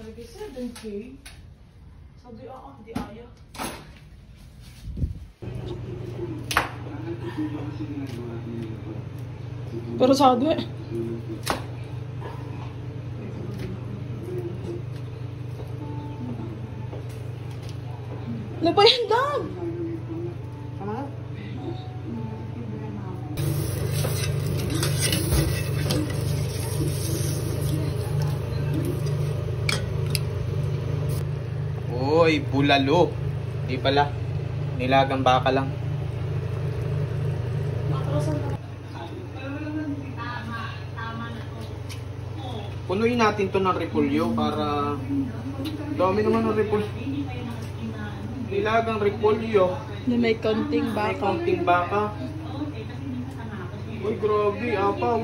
Nalagay 7K. Sabi, hindi ayaw. Pero sado eh. Ano ba yan, Dab? Ano? Uy, bulalo. Di pala. Nilagang baka lang. Punuin natin to ng repolyo para dami naman ng repolyo. Nilagang repolyo. Na may konting baka. May konting baka. Uy, grabe, apaw.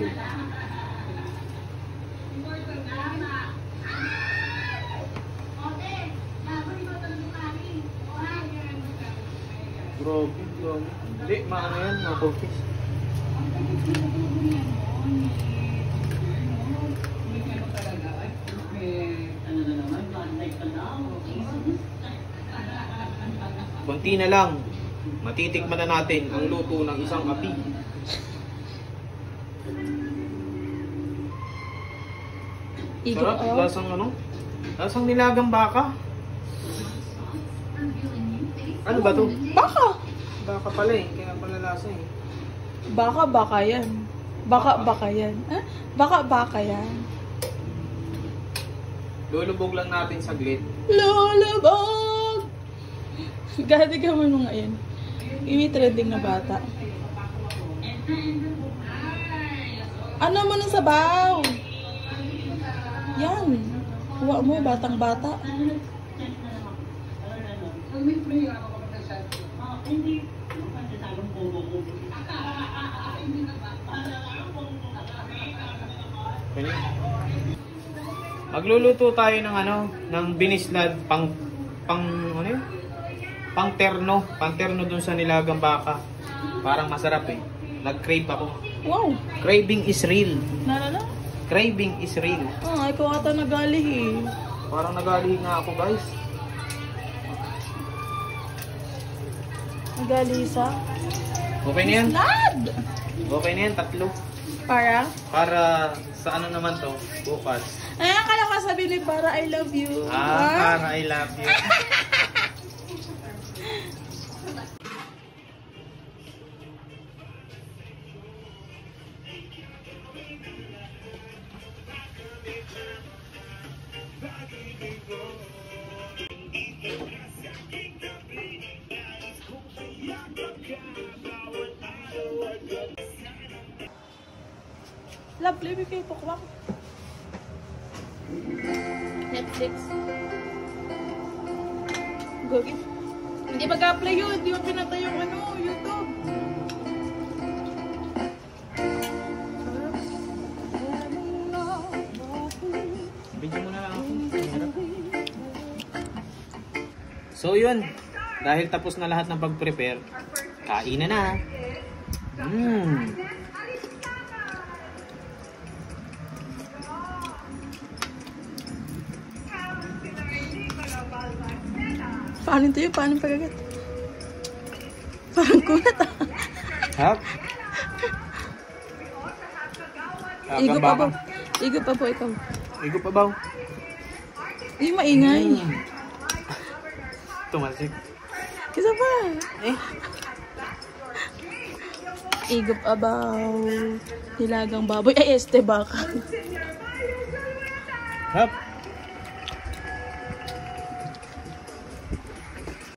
Grabe, grabe. Hindi, maano yan, mga-focus. Kunti na lang. Matitikman na natin ang luto ng isang api. Sarap, lasang ano? Lasang nilagang baka. Ano ba to? Baka! Baka pala eh, kaya pala lasa eh. Baka yan. Baka yan. Baka yan. Lulubog lang natin saglit. Lulubog! Gati ka mo mga yan. Ini trending na bata. Ano mo ng sabaw? Yan. Kuha mo, batang bata. Magluluto tayo ng ano, ng binislad pang ano yun? Pang-terno dun sa nilagang baka. Parang masarap eh. Nag-crave ako. Wow. Craving is real. Nalala? Craving is real. Ikaw ata nagalih eh. Parang nagalih nga ako, guys. Nagalisa? Okay na yan? Nad! Okay na yan, 3. Para? Para sa ano naman to, bukas. Kaya ka sabi ni para I love you. Para I love you. Lovely, may kayo tukwak. Netflix. Gagin. Hindi mag-apply yun. Hindi mo pinatay yung YouTube. Video mo na lang ako. So yun. Dahil tapos na lahat ng pag-prepare, kain na. Paano ito yun? Paano pagagat? Parang kunat ah. Hap? Igo pa po. Igo pa po ikaw. Igo pa ba? Hindi maingay. Tumasik. Isa pa. Igo pa ba? Nilagang baboy. Ay, este baka. Hap?